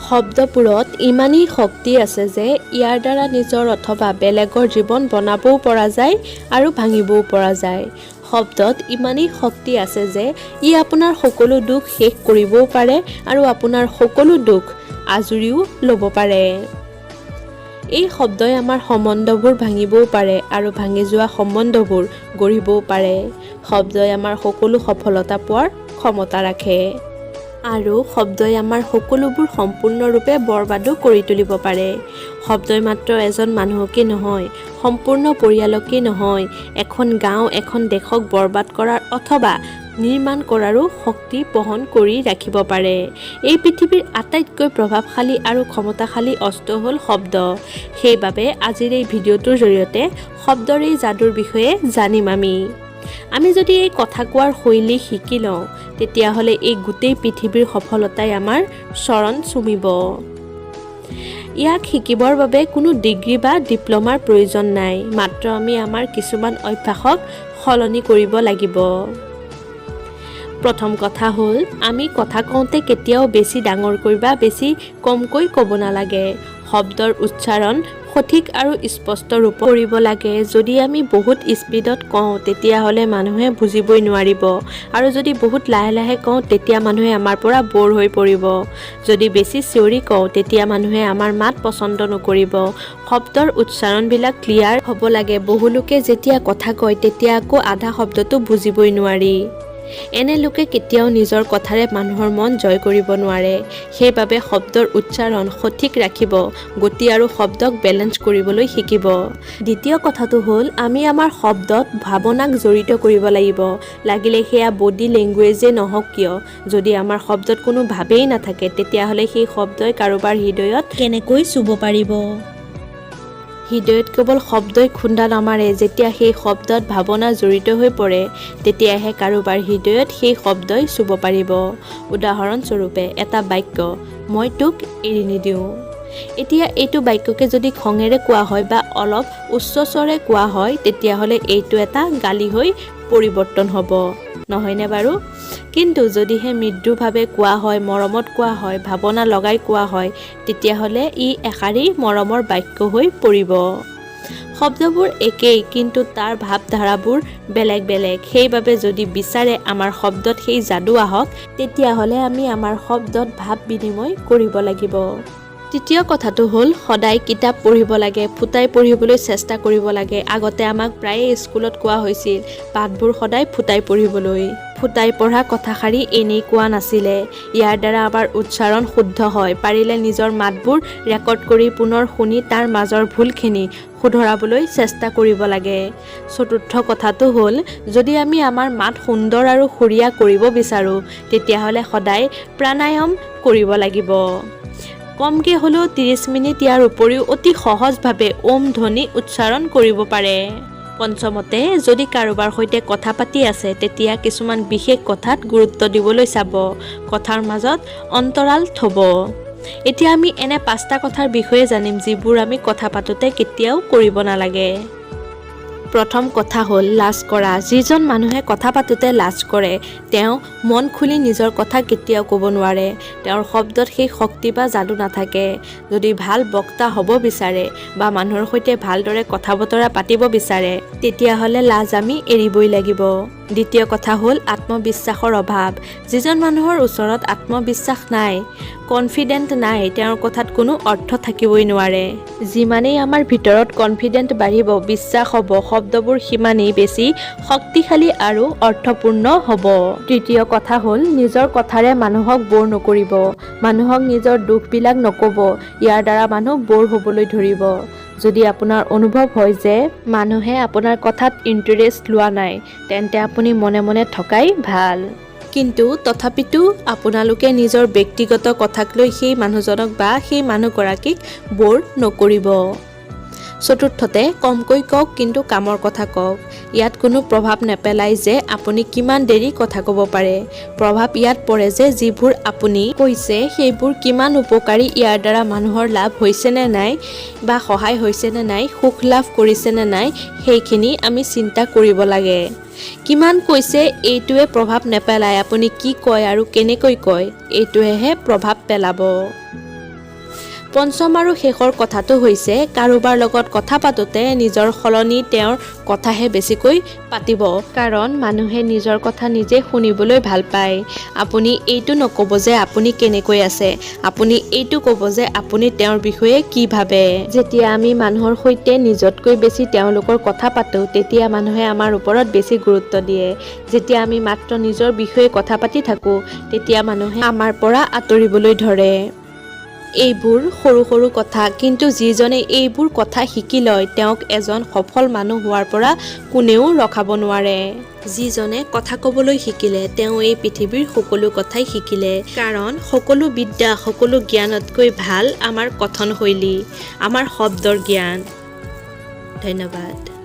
শব্দবোৰত ইমানেই শক্তি আছে যে ইয়াৰ দ্বাৰা নিজৰ অথবা বেলেগৰ জীৱন বনাবও পৰা যায় আৰু ভাঙিবও পৰা যায়। শব্দত ইমানেই শক্তি আছে যে ই আপোনাৰ সকলো দুখ শেষ কৰিবও পাৰে আৰু আপোনাৰ সকলো দুখ আজুৰিও ল'ব পাৰে। এই শব্দই আমাৰ সম্বন্ধবোৰ ভাঙিবও পাৰে আৰু ভাঙি যোৱা সম্বন্ধবোৰ গঢ়িবও পাৰে। শব্দই আমাৰ সকলো সফলতা পোৱাৰ ক্ষমতা ৰাখে আৰু শব্দই আমাৰ সকলোবোৰ সম্পূৰ্ণৰূপে বৰবাদো কৰি তুলিব পাৰে। শব্দই মাত্ৰ এজন মানুহকে নহয়, সম্পূৰ্ণ পৰিয়ালকে নহয়, এখন গাঁও এখন দেশক বৰবাদ কৰাৰ অথবা নিৰ্মাণ কৰাৰো শক্তি বহন কৰি ৰাখিব পাৰে। এই পৃথিৱীৰ আটাইতকৈ প্ৰভাৱশালী আৰু ক্ষমতাশালী অস্ত্ৰ হ'ল শব্দ। সেইবাবে আজিৰ এই ভিডিঅ'টোৰ জৰিয়তে শব্দৰ এই যাদুৰ বিষয়ে জানিম আমি যদি এই কথা কোৱাৰ শৈলী শিকি লওঁ তেতিয়াহ'লে এই গোটেই পৃথিৱীৰ সফলতাই আমাৰ চৰণ চুমিব। ইয়াক শিকিবৰ বাবে কোনো ডিগ্ৰী বা ডিপ্ল'মাৰ প্ৰয়োজন নাই, মাত্ৰ আমি আমাৰ কিছুমান অভ্যাসক সলনি কৰিব লাগিব। প্ৰথম কথা হ'ল আমি কথা কওঁতে কেতিয়াও বেছি ডাঙৰকৈ বা বেছি কমকৈ ক'ব নালাগে। শব্দৰ উচ্চাৰণ সঠিক আৰু স্পষ্ট ৰূপত কৰিব লাগে। যদি আমি বহুত স্পীডত কওঁ তেতিয়াহ'লে মানুহে বুজিবই নোৱাৰিব আৰু যদি বহুত লাহে লাহে কওঁ তেতিয়া মানুহে আমাৰ পৰা ব'ৰ হৈ পৰিব। যদি বেছি চিঞৰি কওঁ তেতিয়া মানুহে আমাৰ মাত পচন্দ নকৰিব। শব্দৰ উচ্চাৰণবিলাক ক্লিয়াৰ হ'ব লাগে। বহুলোকে যেতিয়া কথা কয় তেতিয়া আকৌ আধা শব্দটো বুজিবই নোৱাৰি। এনে লোকে কেতিয়াও নিজৰ কথাৰে মানুহৰ মন জয় কৰিব নোৱাৰে। সেইবাবে শব্দৰ উচ্চাৰণ সঠিক ৰাখিব, গতি আৰু শব্দক বেলেঞ্চ কৰিবলৈ শিকিব। দ্বিতীয় কথাটো হ'ল আমি আমাৰ শব্দত ভাৱনাক জড়িত কৰিব লাগিব। লাগিলে সেয়া বডি লেংগুৱেজে নহওক কিয়, যদি আমাৰ শব্দত কোনো ভাৱেই নাথাকে তেতিয়াহ'লে সেই শব্দই কাৰোবাৰ হৃদয়ত কেনেকৈ চুব পাৰিব। হৃদয়ত কেৱল শব্দই খুন্দা নামাৰে, যেতিয়া সেই শব্দত ভাৱনা জড়িত হৈ পৰে তেতিয়াহে কাৰোবাৰ হৃদয়ত সেই শব্দই চুব পাৰিব। উদাহৰণস্বৰূপে এটা বাক্য, মই তোক এৰি নিদিওঁ। এতিয়া এইটো বাক্যকে যদি খঙেৰে কোৱা হয় বা অলপ উচ্চ স্বৰে কোৱা হয় তেতিয়াহ'লে এইটো এটা গালি হৈ পৰিৱৰ্তন হ'ব, নহয়নে বাৰু? কিন্তু যদিহে মৃদুভাৱে কোৱা হয়, মৰমত কোৱা হয়, ভাৱনা লগাই কোৱা হয় তেতিয়াহ'লে ই এষাৰি মৰমৰ বাক্য হৈ পৰিব। শব্দবোৰ একেই কিন্তু তাৰ ভাৱধাৰাবোৰ বেলেগ বেলেগ। সেইবাবে যদি বিচাৰে আমাৰ শব্দত সেই যাদু আহক তেতিয়াহ'লে আমি আমাৰ শব্দত ভাৱ বিনিময় কৰিব লাগিব। তৃতীয় কথাটো হ'ল সদায় কিতাপ পঢ়িব লাগে, ফুটাই পঢ়িবলৈ চেষ্টা কৰিব লাগে। আগতে আমাক প্ৰায়ে স্কুলত কোৱা হৈছিল পাঠবোৰ সদায় ফুটাই পঢ়িবলৈ। ফুটাই পঢ়া কথাষাৰি এনেই কোৱা নাছিলে। ইয়াৰ দ্বাৰা আমাৰ উচ্চাৰণ শুদ্ধ হয়। পাৰিলে নিজৰ মাতবোৰ ৰেকৰ্ড কৰি পুনৰ শুনি তাৰ মাজৰ ভুলখিনি শুধৰাবলৈ চেষ্টা কৰিব লাগে। চতুৰ্থ কথাটো হ'ল যদি আমি আমাৰ মাত সুন্দৰ আৰু সুৰীয়া কৰিব বিচাৰোঁ তেতিয়াহ'লে সদায় প্ৰাণায়াম কৰিব লাগিব। কমকৈ হ'লেও 30 মিনিট ইয়াৰ উপৰিও অতি সহজভাৱে ওম ধ্বনি উচ্চাৰণ কৰিব পাৰে। পঞ্চমতে যদি কাৰোবাৰ সৈতে কথা পাতি আছে তেতিয়া কিছুমান বিশেষ কথাত গুৰুত্ব দিবলৈ চাব, কথাৰ মাজত অন্তৰাল থ'ব। এতিয়া আমি এনে 5টা কথাৰ বিষয়ে জানিম যিবোৰ আমি কথা পাতোঁতে কেতিয়াও কৰিব নালাগে। প্ৰথম কথা হ'ল লাজ কৰা। যিজন মানুহে কথা পাতোঁতে লাজ কৰে তেওঁ মন খুলি নিজৰ কথা কেতিয়াও ক'ব নোৱাৰে। তেওঁৰ শব্দত সেই শক্তি বা যাদু নাথাকে। যদি ভাল বক্তা হ'ব বিচাৰে বা মানুহৰ সৈতে ভালদৰে কথা বতৰা পাতিব বিচাৰে তেতিয়াহ'লে লাজ আমি এৰিবই লাগিব। দ্বিতীয় কথা হ'ল আত্মবিশ্বাসৰ অভাৱ। যিজন মানুহৰ ওচৰত আত্মবিশ্বাস নাই, কনফিডেণ্ট নাই, তেওঁৰ কথাত কোনো অৰ্থ থাকিবই নোৱাৰে। যিমানেই আমাৰ ভিতৰত কনফিডেণ্ট বাঢ়িব, বিশ্বাস হ'ব, শব্দবোৰ সিমানেই বেছি শক্তিশালী আৰু অৰ্থপূৰ্ণ হ'ব। তৃতীয় কথা হ'ল নিজৰ কথাৰে মানুহক ব'ৰ নকৰিব। মানুহক নিজৰ দুখবিলাক নক'ব, ইয়াৰ দ্বাৰা মানুহ ব'ৰ হ'বলৈ ধৰিব। যদি আপোনাৰ অনুভৱ হয় যে মানুহে আপোনাৰ কথাত ইণ্টাৰেষ্ট লোৱা নাই তেন্তে আপুনি মনে মনে থকাই ভাল। কিন্তু তথাপিতো আপোনালোকে নিজৰ ব্যক্তিগত কথাক লৈ সেই মানুহজনক বা সেই মানুহগৰাকীক ব'ৰ নকৰিব। চতুৰ্থতে কমকৈ কওক কিন্তু কামৰ কথা কওক। ইয়াত কোনো প্ৰভাৱ নেপেলায় যে আপুনি কিমান দেৰি কথা ক'ব পাৰে। প্ৰভাৱ ইয়াত পৰে যে যিবোৰ আপুনি কৈছে সেইবোৰ কিমান উপকাৰী, ইয়াৰ দ্বাৰা মানুহৰ লাভ হৈছে নে নাই বা সহায় হৈছে নে নাই, সুখ লাভ কৰিছে নে নাই সেইখিনি আমি চিন্তা কৰিব লাগে। কিমান কৈছে এইটোৱে প্ৰভাৱ নেপেলায়, আপুনি কি কয় আৰু কেনেকৈ কয় এইটোৱেহে প্ৰভাৱ পেলাব। পঞ্চম আৰু শেষৰ কথাটো হৈছে কাৰোবাৰ লগত কথা পাতোতে নিজৰ সলনি তেওঁৰ কথাহে বেছিকৈ পাতিব, কাৰণ মানুহে নিজৰ কথা নিজে শুনিবলৈ ভাল পায়। আপুনি এইটো নক'ব যে আপুনি কেনেকৈ আছে, আপুনি এইটো ক'ব যে আপুনি তেওঁৰ বিষয়ে কি ভাবে। যেতিয়া আমি মানুহৰ সৈতে নিজতকৈ বেছি তেওঁলোকৰ কথা পাতোঁ, তেতিয়া মানুহে আমাৰ ওপৰত বেছি গুৰুত্ব দিয়ে। যেতিয়া আমি মাত্ৰ নিজৰ বিষয়ে কথা পাতি থাকোঁ, তেতিয়া মানুহে আমাৰ পৰা আঁতৰিবলৈ ধৰে। এইবোৰ সৰু সৰু কথা, কিন্তু যিজনে এইবোৰ কথা শিকি লয় তেওঁক এজন সফল মানুহ হোৱাৰ পৰা কোনেও ৰখাব নোৱাৰে। যিজনে কথা ক'বলৈ শিকিলে তেওঁ এই পৃথিৱীৰ সকলো কথাই শিকিলে, কাৰণ সকলো বিদ্যা সকলো জ্ঞানতকৈ ভাল আমাৰ কথনশৈলী, আমাৰ শব্দৰ জ্ঞান। ধন্যবাদ।